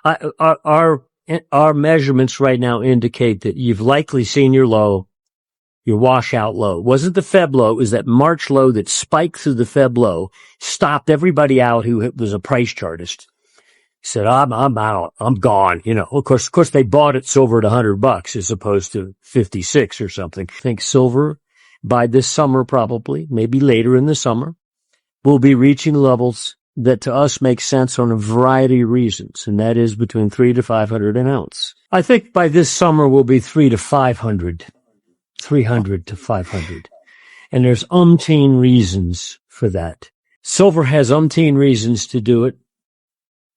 Our measurements right now indicate that you've likely seen your low, your washout low. It wasn't the Feb low, it was that March low that spiked through the Feb low, stopped everybody out who was a price chartist. Said, I'm out. I'm gone. Of course, they bought it silver at $100 as opposed to 56 or something. I think silver by this summer, probably, maybe later in the summer, will be reaching levels that to us make sense on a variety of reasons. And that is between 300 to 500 an ounce. I think by this summer will be 300 to 500, 300 to 500. And there's umpteen reasons for that. Silver has umpteen reasons to do it.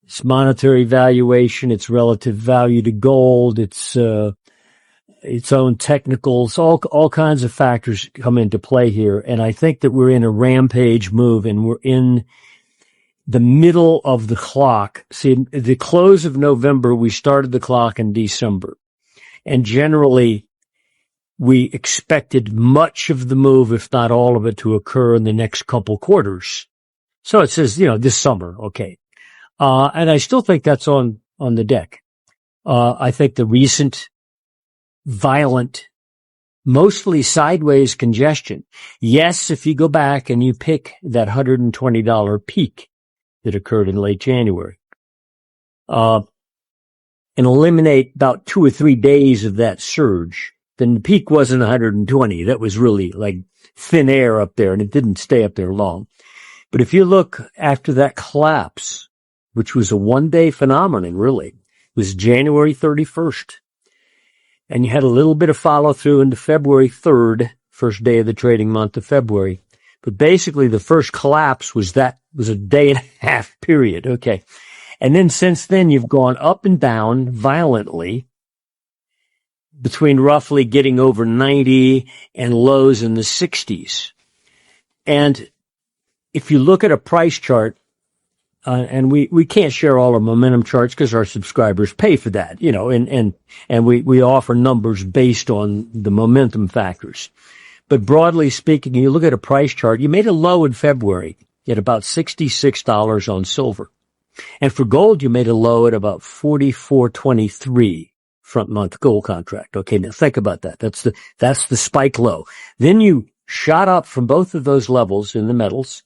Its monetary valuation, its relative value to gold, its own technicals, all kinds of factors come into play here. And I think that we're in a rampage move and we're in the middle of the clock. See, at the close of November, we started the clock in December. And generally, we expected much of the move, if not all of it, to occur in the next couple quarters. So it says, this summer. Okay. And I still think that's on the deck. I think the recent violent, mostly sideways congestion. Yes, if you go back and you pick that $120 peak that occurred in late January, and eliminate about 2 or 3 days of that surge, then the peak wasn't 120. That was really like thin air up there and it didn't stay up there long. But if you look after that collapse, which was a one-day phenomenon, really. It was January 31st. And you had a little bit of follow-through into February 3rd, first day of the trading month of February. But basically, the first collapse was a day and a half period. Okay. And then since then, you've gone up and down violently between roughly getting over 90 and lows in the 60s. And if you look at a price chart, and we can't share all our momentum charts because our subscribers pay for that, and we offer numbers based on the momentum factors. But broadly speaking, you look at a price chart, you made a low in February at about $66 on silver. And for gold, you made a low at about $44.23 front month gold contract. Okay. Now think about that. That's the spike low. Then you shot up from both of those levels in the metals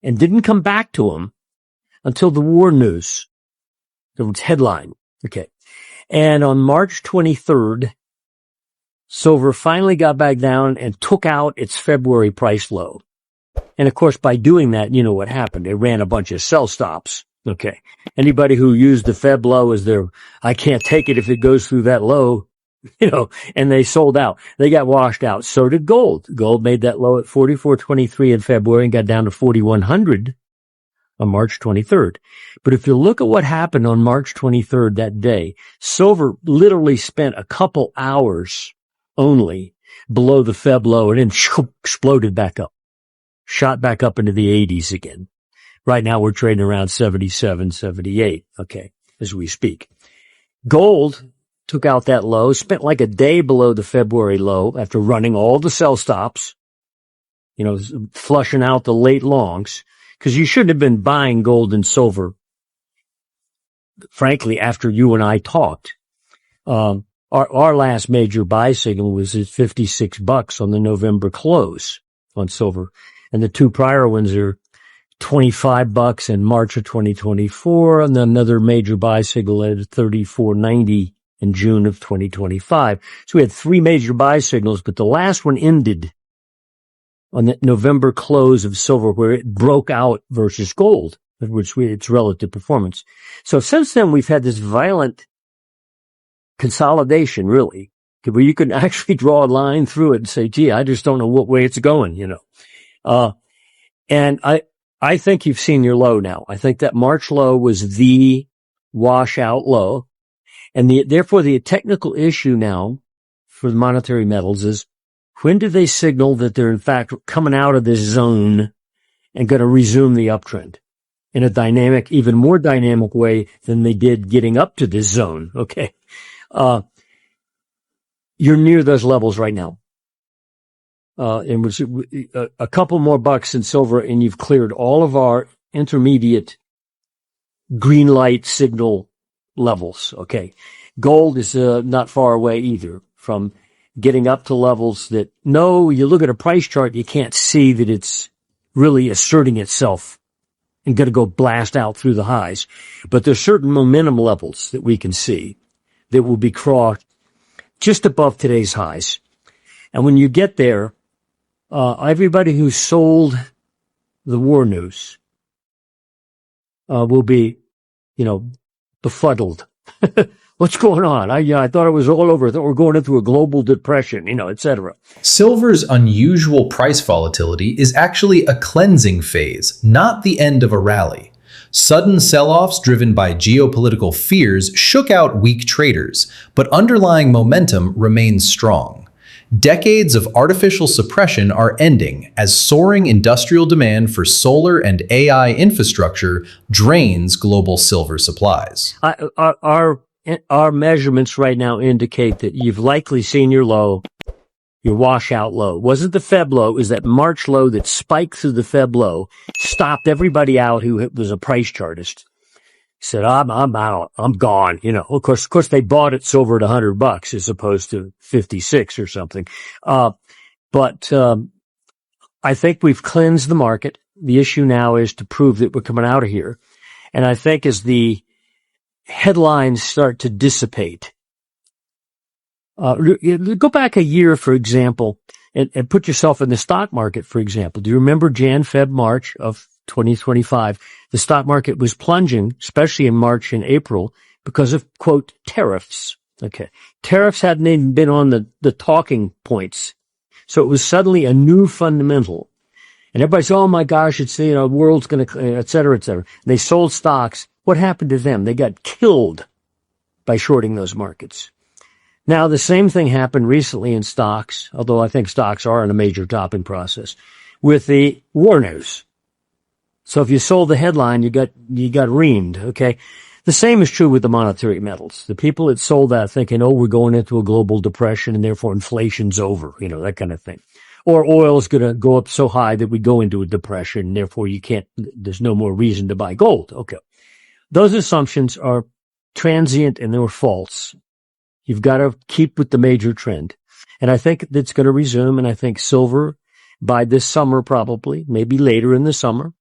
and didn't come back to them until the war news, the headline. Okay. And on March 23rd, silver finally got back down and took out its February price low. And of course, by doing that, you know what happened. They ran a bunch of sell stops. Okay. Anybody who used the Feb low as I can't take it if it goes through that low, and they sold out. They got washed out. So did gold. Gold made that low at 44.23 in February and got down to 4,100 on March 23rd. But if you look at what happened on March 23rd that day, silver literally spent a couple hours only below the Feb low and then exploded back up, shot back up into the 80s again. Right now we're trading around 77, 78, okay, as we speak. Gold took out that low, spent like a day below the February low after running all the sell stops, flushing out the late longs. Because you shouldn't have been buying gold and silver, frankly, after you and I talked. Our last major buy signal was at $56 on the November close on silver. And the two prior ones are $25 in March of 2024, and then another major buy signal at $34.90 in June of 2025. So we had 3 major buy signals, but the last one ended on the November close of silver, where it broke out versus gold, its relative performance. So since then, we've had this violent consolidation, really, where you can actually draw a line through it and say, gee, I just don't know what way it's going, and I think you've seen your low now. I think that March low was the washout low. And therefore the technical issue now for the monetary metals is, when do they signal that they're in fact coming out of this zone and going to resume the uptrend in a dynamic, even more dynamic way than they did getting up to this zone? Okay. You're near those levels right now. And a couple more bucks in silver and you've cleared all of our intermediate green light signal levels. Okay. Gold is not far away either from getting up to levels that, no, you look at a price chart, you can't see that it's really asserting itself and going to go blast out through the highs. But there's certain momentum levels that we can see that will be crossed just above today's highs. And when you get there, everybody who sold the war news will be, befuddled. What's going on? I thought it was all over. I thought we're going into a global depression, et cetera. Silver's unusual price volatility is actually a cleansing phase, not the end of a rally. Sudden sell-offs driven by geopolitical fears shook out weak traders, but underlying momentum remains strong. Decades of artificial suppression are ending as soaring industrial demand for solar and AI infrastructure drains global silver supplies. Our measurements right now indicate that you've likely seen your low, your washout low. It wasn't the Feb low, it was that March low that spiked through the Feb low, stopped everybody out who was a price chartist. Said, I'm out, I'm gone. Of course they bought it silver at $100 as opposed to 56 or something. But I think we've cleansed the market. The issue now is to prove that we're coming out of here. And I think as the headlines start to dissipate, go back a year, for example, and put yourself in the stock market, for example. Do you remember Jan, Feb, March of 2025? The stock market was plunging, especially in March and April, because of, quote, tariffs. Okay. Tariffs hadn't even been on the talking points. So it was suddenly a new fundamental. And everybody's, oh my gosh, it's, the world's going to, et cetera, et cetera. And they sold stocks. What happened to them? They got killed by shorting those markets. Now, the same thing happened recently in stocks, although I think stocks are in a major topping process, with the war news. So if you sold the headline, you got reamed, okay? The same is true with the monetary metals. The people that sold that thinking, oh, we're going into a global depression and therefore inflation's over, that kind of thing. Or oil is going to go up so high that we go into a depression and therefore there's no more reason to buy gold. Okay. Those assumptions are transient and they're false. You've got to keep with the major trend. And I think that's going to resume. And I think silver by this summer, probably, maybe later in the summer,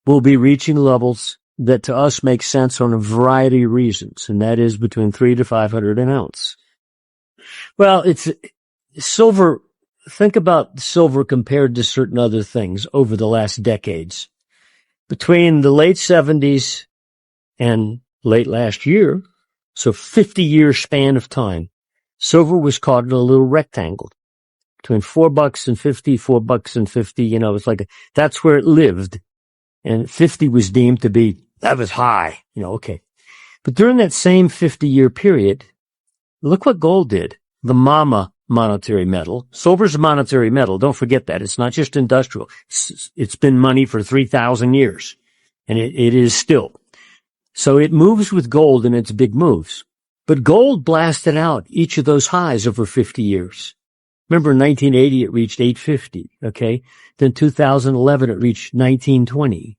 will be reaching levels that to us make sense on a variety of reasons. And that is between $300 to $500 an ounce. Well, it's silver. Think about silver compared to certain other things over the last decades. Between the late 70s and late last year, so 50-year span of time, silver was caught in a little rectangle between $4 and $4.50. It's like that's where it lived. And 50 was deemed to be, that was high, okay. But during that same 50-year period, look what gold did. The mama monetary metal. Silver's a monetary metal. Don't forget that. It's not just industrial. It's been money for 3,000 years. And it is still. So it moves with gold in its big moves. But gold blasted out each of those highs over 50 years. Remember in 1980 it reached 850, okay? Then 2011 it reached 1920.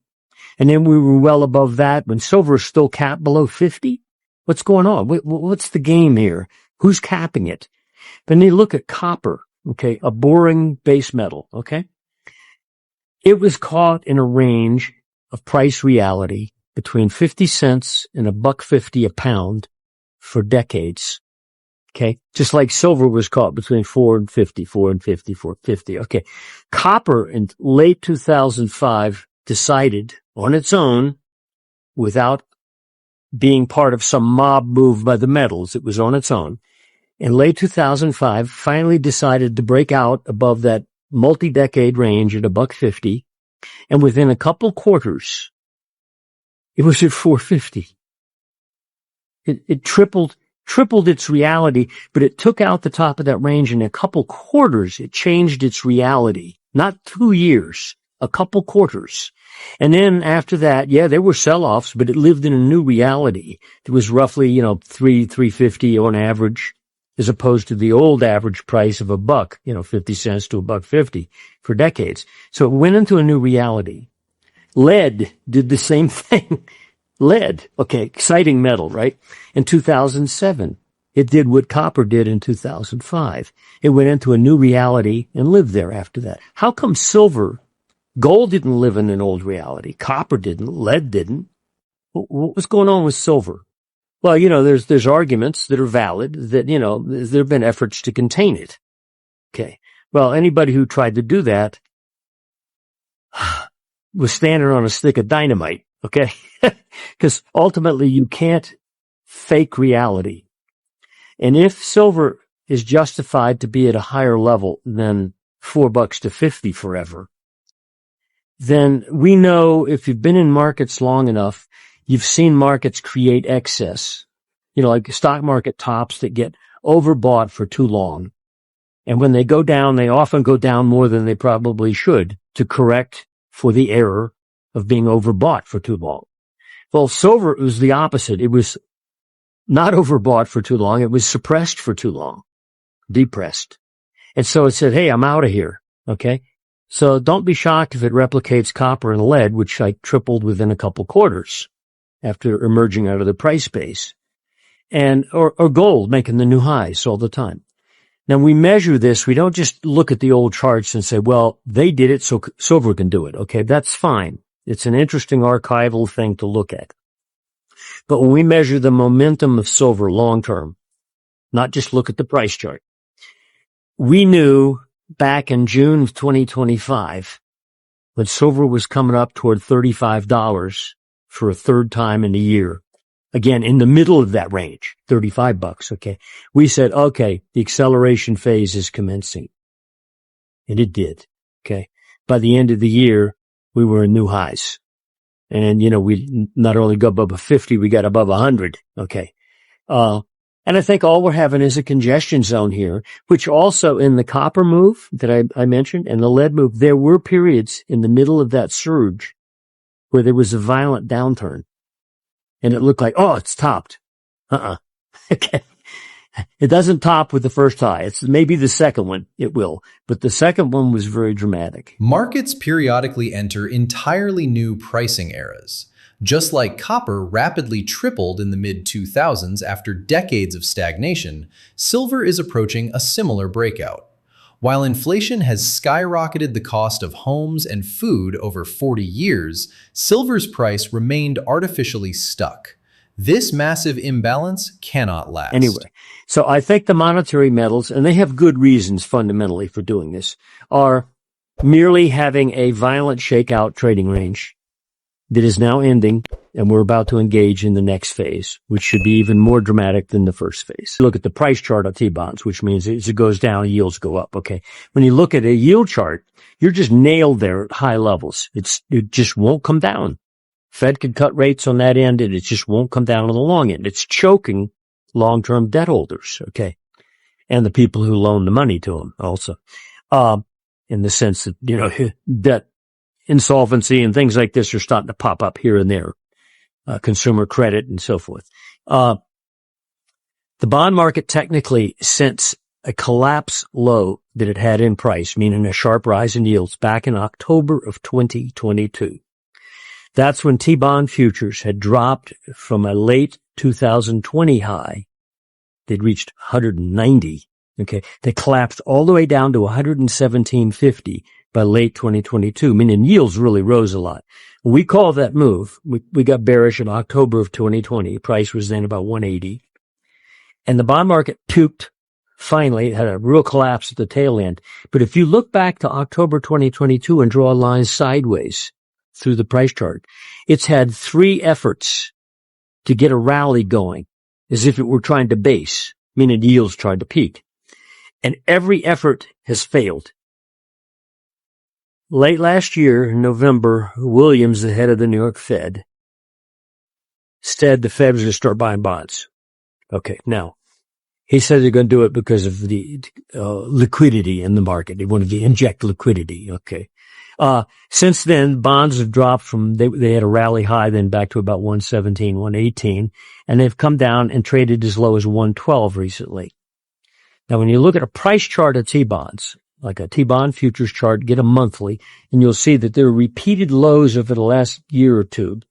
And then we were well above that when silver is still capped below 50. What's going on? What's the game here? Who's capping it? Then you look at copper, okay? A boring base metal, okay? It was caught in a range of price reality between 50 cents and $1.50 a pound for decades. Okay. Just like silver was caught between $4 and $4.50. Okay. Copper in late 2005 decided on its own, without being part of some mob move by the metals. It was on its own. In late 2005, finally decided to break out above that multi-decade range at $1.50. And within a couple quarters, it was at $4.50. It tripled its reality, but it took out the top of that range in a couple quarters. It changed its reality, not 2 years, a couple quarters. And then after that, there were sell-offs, but it lived in a new reality. It was roughly, $3.50 on average, as opposed to the old average price of $1, 50 cents to $1.50 for decades. So it went into a new reality. Lead did the same thing. Lead, okay, exciting metal, right? In 2007, it did what copper did in 2005. It went into a new reality and lived there after that. How come gold didn't live in an old reality? Copper didn't, lead didn't. What was going on with silver? Well, there's arguments that are valid that, there have been efforts to contain it. Okay. Well, anybody who tried to do that was standing on a stick of dynamite. Okay. Because ultimately you can't fake reality. And if silver is justified to be at a higher level than $4 to 50 forever, then we know if you've been in markets long enough, you've seen markets create excess, like stock market tops that get overbought for too long. And when they go down, they often go down more than they probably should to correct for the error of being overbought for too long. Well, silver was the opposite. It was not overbought for too long. It was suppressed for too long, depressed. And so it said, hey, I'm out of here. Okay. So don't be shocked if it replicates copper and lead, which like tripled within a couple quarters after emerging out of the price base, and or gold making the new highs all the time. Now we measure this. We don't just look at the old charts and say, well, they did it, so silver can do it. Okay, that's fine. It's an interesting archival thing to look at. But when we measure the momentum of silver long term, not just look at the price chart, we knew back in June of 2025, when silver was coming up toward $35 for a third time in a year, again, in the middle of that range, $35, okay, we said, okay, the acceleration phase is commencing. And it did, okay. By the end of the year, we were in new highs. And, we not only got above 50, we got above 100, okay. And I think all we're having is a congestion zone here, which also in the copper move that I mentioned and the lead move, there were periods in the middle of that surge where there was a violent downturn. And it looked like, oh, it's topped. Okay. It doesn't top with the first high. It's maybe the second one. It will. But the second one was very dramatic. Markets periodically enter entirely new pricing eras. Just like copper rapidly tripled in the mid-2000s after decades of stagnation, silver is approaching a similar breakout. While inflation has skyrocketed the cost of homes and food over 40 years, silver's price remained artificially stuck. This massive imbalance cannot last. Anyway, so I think the monetary metals, and they have good reasons fundamentally for doing this, are merely having a violent shakeout trading range that is now ending, and we're about to engage in the next phase, which should be even more dramatic than the first phase. Look at the price chart of T-bonds, which means as it goes down, yields go up, okay? When you look at a yield chart, you're just nailed there at high levels. It just won't come down. Fed could cut rates on that end, and it just won't come down on the long end. It's choking long-term debt holders, okay? And the people who loan the money to them also. In the sense that, debt insolvency and things like this are starting to pop up here and there, consumer credit and so forth. The bond market technically, since a collapse low that it had in price, meaning a sharp rise in yields back in October of 2022. That's when T-bond futures had dropped from a late 2020 high. They'd reached 190. Okay. They collapsed all the way down to 117.50 by late 2022, meaning yields really rose a lot. We call that move. We got bearish in October of 2020. Price was then about 180. And the bond market puked. Finally, it had a real collapse at the tail end. But if you look back to October 2022 and draw a line sideways through the price chart, it's had 3 efforts to get a rally going, as if it were trying to base, meaning yields tried to peak. And every effort has failed. Late last year, in November, Williams, the head of the New York Fed, said the Fed was going to start buying bonds. Okay, now, he said they're going to do it because of the liquidity in the market. They wanted to inject liquidity, okay. Since then, bonds have dropped from, they had a rally high then back to about 117, 118, and they've come down and traded as low as 112 recently. Now, when you look at a price chart of T-bonds, like a T-bond futures chart, get a monthly, and you'll see that there are repeated lows over the last year or two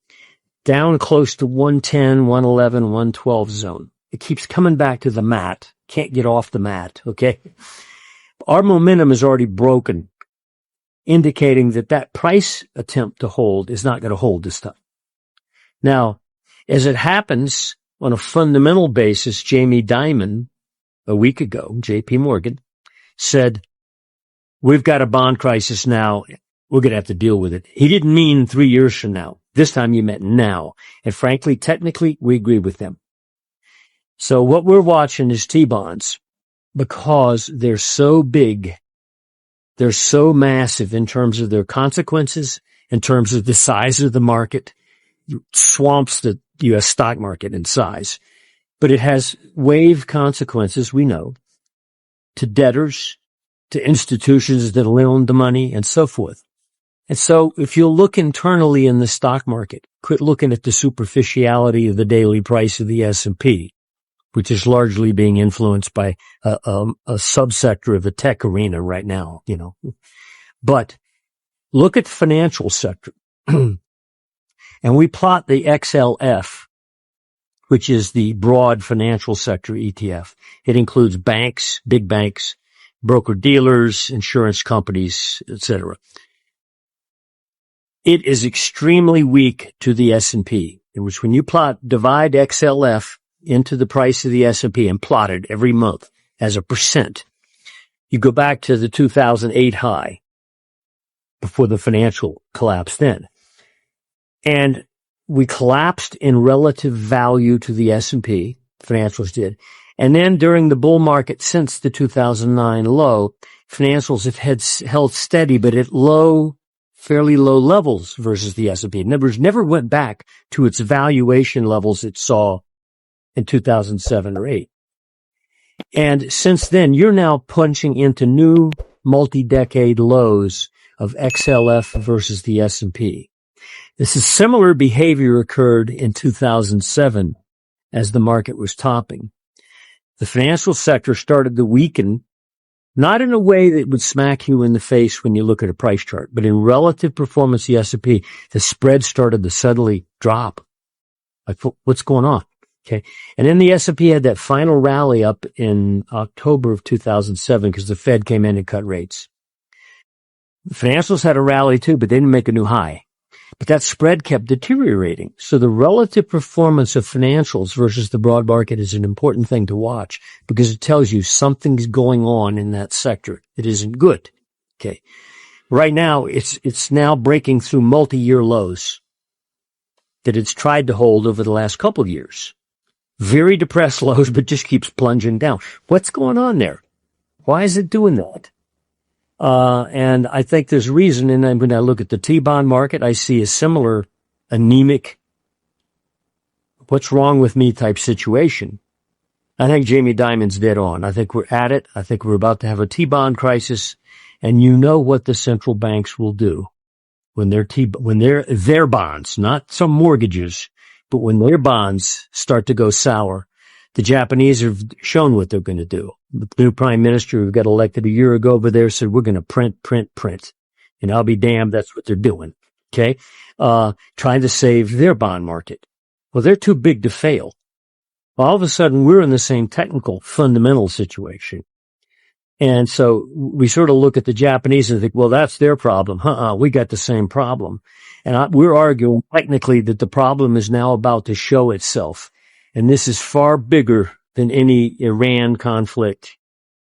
down close to 110, 111, 112 zone. It keeps coming back to the mat. Can't get off the mat, okay? Our momentum is already broken, indicating that that price attempt to hold is not going to hold this time. Now, as it happens on a fundamental basis, Jamie Dimon, a week ago, JP Morgan, said, we've got a bond crisis now. We're going to have to deal with it. He didn't mean 3 years from now. This time he meant now. And frankly, technically, we agree with them. So what we're watching is T-bonds because they're so big. They're so massive in terms of their consequences, in terms of the size of the market. It swamps the U.S. stock market in size. But it has wave consequences, we know, to debtors, to institutions that loan the money, and so forth. And so if you'll look internally in the stock market, quit looking at the superficiality of the daily price of the S&P, which is largely being influenced by a subsector of the tech arena right now, you know. But look at the financial sector. And we plot the XLF, which is the broad financial sector ETF. It includes banks, big banks, broker-dealers, insurance companies, etc. It is extremely weak to the S&P, in which when you divide XLF into the price of the S&P and plot it every month as a percent, you go back to the 2008 high before the financial collapse then. And we collapsed in relative value to the S&P, financials did. And then during the bull market since the 2009 low, financials have held steady, but at fairly low levels versus the S&P. In other words, never went back to its valuation levels it saw in 2007 or 8. And since then, you're now punching into new multi-decade lows of XLF versus the S&P. This is similar behavior occurred in 2007 as the market was topping. The financial sector started to weaken, not in a way that would smack you in the face when you look at a price chart, but in relative performance, the S&P, the spread started to suddenly drop. Like, what's going on? Okay. And then the S&P had that final rally up in October of 2007 because the Fed came in and cut rates. The financials had a rally too, but they didn't make a new high. But that spread kept deteriorating. So the relative performance of financials versus the broad market is an important thing to watch because it tells you something's going on in that sector. It isn't good. Okay. Right now, it's now breaking through multi-year lows that it's tried to hold over the last couple of years. Very depressed lows, but just keeps plunging down. What's going on there? Why is it doing that? And I think there's reason. And then when I look at the T-bond market, I see a similar anemic, what's wrong with me type situation. I think Jamie Dimon's dead on. I think we're at it. I think we're about to have a T-bond crisis. And you know what the central banks will do when their bonds, not some mortgages, but when their bonds start to go sour. The Japanese have shown what they're going to do. The new prime minister who got elected a year ago over there said, we're going to print. And I'll be damned, that's what they're doing. Okay? Trying to save their bond market. Well, they're too big to fail. All of a sudden, we're in the same technical, fundamental situation. And so we sort of look at the Japanese and think, well, that's their problem. We got the same problem. And we're arguing technically that the problem is now about to show itself. And this is far bigger than any Iran conflict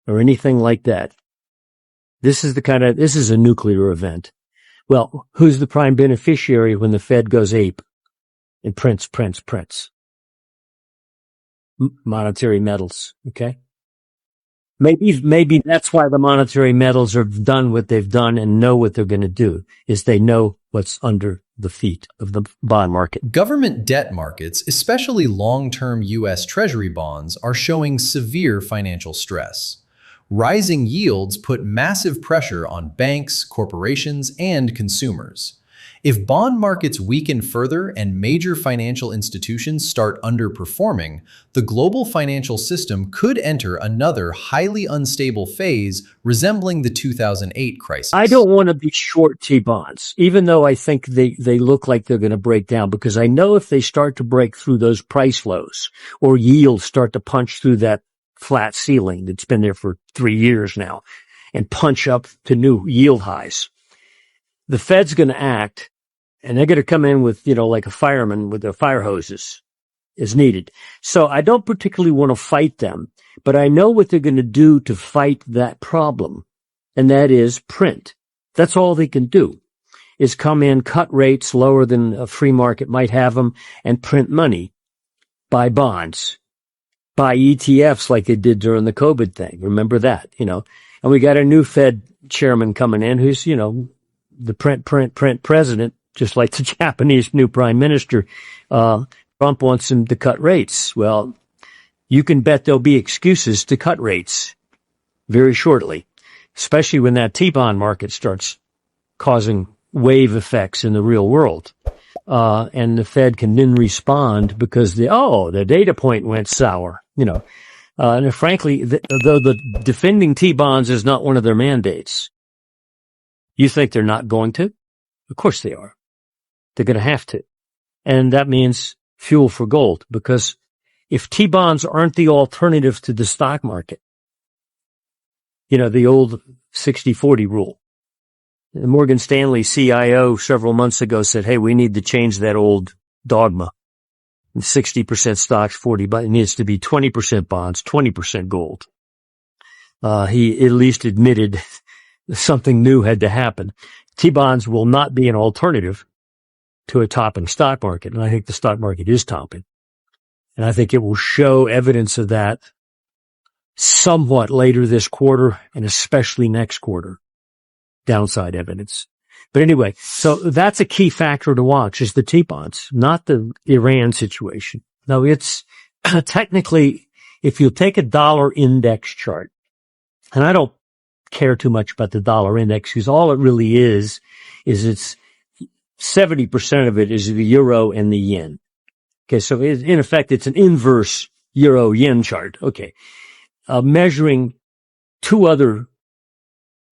or anything like that. This is a nuclear event. Well, who's the prime beneficiary when the Fed goes ape and prints? Monetary metals, okay? Maybe that's why the monetary metals have done what they've done and know what they're going to do, is they know what's under the feet of the bond market. Government debt markets, especially long-term U.S. Treasury bonds, are showing severe financial stress. Rising yields put massive pressure on banks, corporations, and consumers. If bond markets weaken further and major financial institutions start underperforming, the global financial system could enter another highly unstable phase resembling the 2008 crisis. I don't want to be short T-bonds, even though I think they look like they're going to break down, because I know if they start to break through those price lows or yields start to punch through that flat ceiling that's been there for 3 years now and punch up to new yield highs, the Fed's going to act, and they're going to come in with, like a fireman with their fire hoses as needed. So I don't particularly want to fight them, but I know what they're going to do to fight that problem, and that is print. That's all they can do, is come in, cut rates lower than a free market might have them, and print money, buy bonds, buy ETFs like they did during the COVID thing. Remember that, And we got a new Fed chairman coming in who's, the print president, just like the Japanese new prime minister. Trump wants him to cut rates. Well, you can bet there'll be excuses to cut rates very shortly, especially when that T-bond market starts causing wave effects in the real world. And the Fed can then respond because the data point went sour, and frankly, though the defending T-bonds is not one of their mandates. You think they're not going to? Of course they are. They're going to have to. And that means fuel for gold, because if T-bonds aren't the alternative to the stock market, the old 60-40 rule. The Morgan Stanley CIO several months ago said, hey, we need to change that old dogma. 60% stocks, 40, but it needs to be 20% bonds, 20% gold. He at least admitted something new had to happen. T-bonds will not be an alternative to a topping stock market. And I think the stock market is topping. And I think it will show evidence of that somewhat later this quarter and especially next quarter. Downside evidence. But anyway, so that's a key factor to watch, is the T-bonds, not the Iran situation. No, it's technically, if you take a dollar index chart, and I don't care too much about the dollar index, because all it really is it's 70% of it is the euro and the yen. Okay, so in effect, it's an inverse euro-yen chart. Okay, measuring two other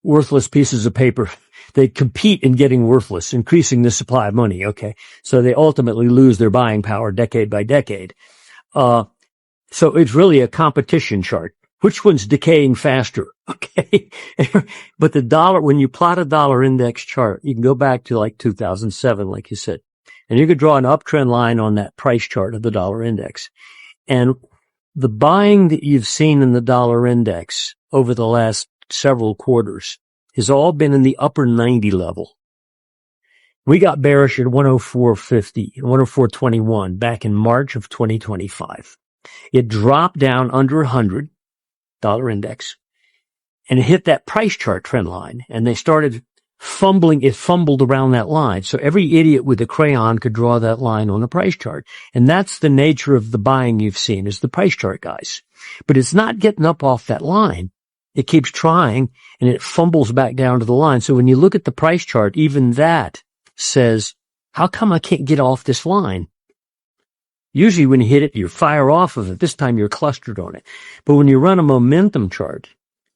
worthless pieces of paper. They compete in getting worthless, increasing the supply of money. Okay, so they ultimately lose their buying power decade by decade. So it's really a competition chart. Which one's decaying faster? Okay. But the dollar, when you plot a dollar index chart, you can go back to like 2007, like you said, and you could draw an uptrend line on that price chart of the dollar index. And the buying that you've seen in the dollar index over the last several quarters has all been in the upper 90 level. We got bearish at 104.50, 104.21 back in March of 2025. It dropped down under 100. Dollar index, and it hit that price chart trend line, and they started fumbling. It fumbled around that line. So every idiot with a crayon could draw that line on the price chart. And that's the nature of the buying you've seen, is the price chart guys. But it's not getting up off that line. It keeps trying, and it fumbles back down to the line. So when you look at the price chart, even that says, how come I can't get off this line? Usually when you hit it, you fire off of it. This time you're clustered on it. But when you run a momentum chart,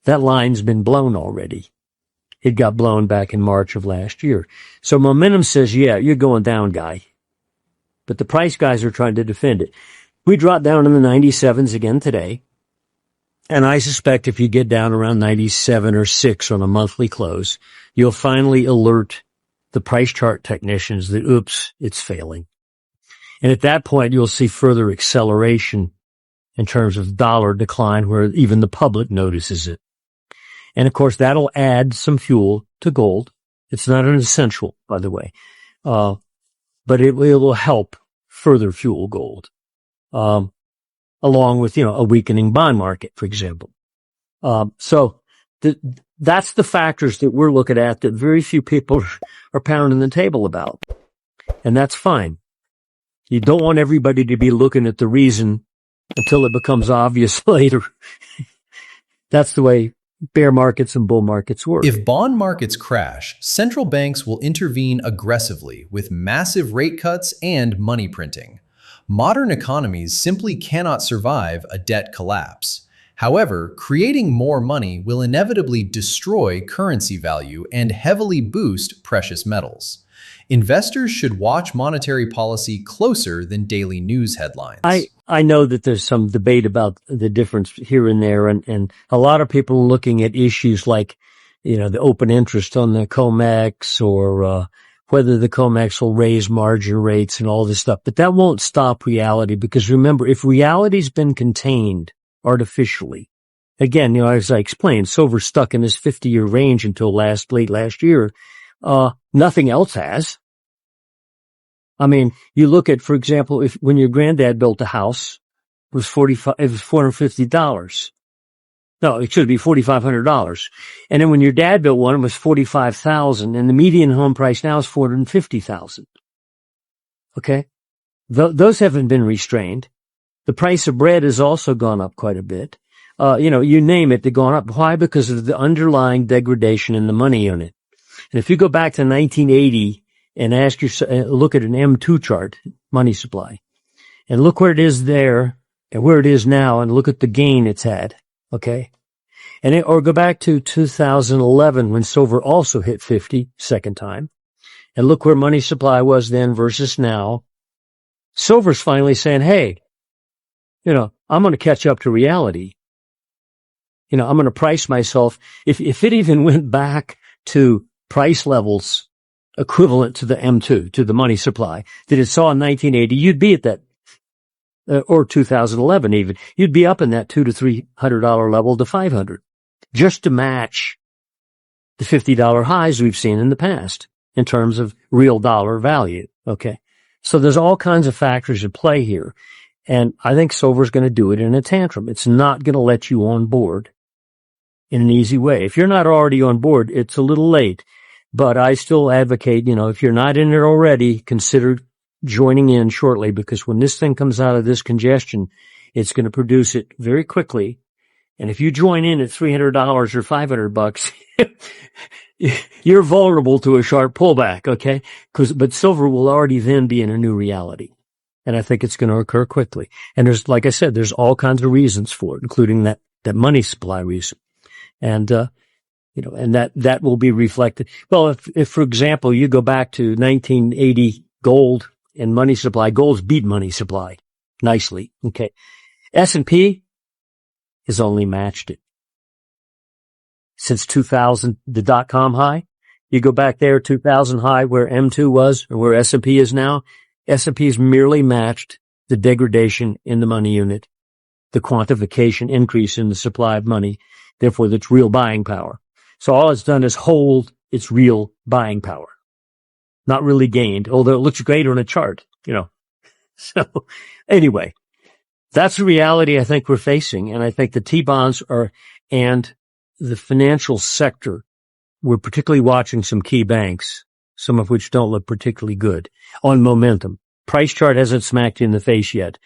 that line's been blown already. It got blown back in March of last year. So momentum says, yeah, you're going down, guy. But the price guys are trying to defend it. We dropped down in the 97s again today. And I suspect if you get down around 97 or 6 on a monthly close, you'll finally alert the price chart technicians that, oops, it's failing. And at that point, you'll see further acceleration in terms of dollar decline where even the public notices it. And of course, that'll add some fuel to gold. It's not an essential, by the way. But it will help further fuel gold. Along with, a weakening bond market, for example. So that's the factors that we're looking at that very few people are pounding the table about. And that's fine. You don't want everybody to be looking at the reason until it becomes obvious later. That's the way bear markets and bull markets work. If bond markets crash, central banks will intervene aggressively with massive rate cuts and money printing. Modern economies simply cannot survive a debt collapse. However, creating more money will inevitably destroy currency value and heavily boost precious metals. Investors should watch monetary policy closer than daily news headlines. I know that there's some debate about the difference here and there, and a lot of people are looking at issues like, the open interest on the COMEX, or whether the COMEX will raise margin rates and all this stuff. But that won't stop reality, because remember, if reality's been contained artificially, again, as I explained, silver's stuck in this 50-year range until late last year. Nothing else has. I mean, you look at, for example, when your granddad built a house, it was $450. No, it should be $4,500. And then when your dad built one, it was $45,000, and the median home price now is $450,000. Okay? Those haven't been restrained. The price of bread has also gone up quite a bit. You name it, they've gone up. Why? Because of the underlying degradation in the money unit. And if you go back to 1980 and ask yourself, look at an M2 chart, money supply, and look where it is there and where it is now, and look at the gain it's had. Okay. Or go back to 2011 when silver also hit 50 second time, and look where money supply was then versus now. Silver's finally saying, hey, I'm going to catch up to reality. I'm going to price myself. If it even went back to price levels equivalent to the M2, to the money supply that it saw in 1980, you'd be at that, or 2011 even, you'd be up in that $200 to $300 level to $500, just to match the $50 highs we've seen in the past in terms of real dollar value. Okay. So there's all kinds of factors at play here. And I think silver's going to do it in a tantrum. It's not going to let you on board in an easy way. If you're not already on board, it's a little late. But I still advocate, if you're not in it already, consider joining in shortly, because when this thing comes out of this congestion, it's going to produce it very quickly. And if you join in at $300 or $500, you're vulnerable to a sharp pullback, okay? But silver will already then be in a new reality. And I think it's going to occur quickly. And like I said, there's all kinds of reasons for it, including that money supply reason. And, and that will be reflected. Well, if for example, you go back to 1980 gold and money supply, gold's beat money supply nicely. Okay. S&P has only matched it. Since 2000, the dot-com high, you go back there, 2000 high where M2 was, or where S&P is now, S&P has merely matched the degradation in the money unit, the quantification increase in the supply of money, therefore that's real buying power. So all it's done is hold its real buying power. Not really gained, although it looks great on a chart, So anyway, that's the reality I think we're facing. And I think the T-bonds and the financial sector, we're particularly watching some key banks, some of which don't look particularly good, on momentum. Price chart hasn't smacked you in the face yet,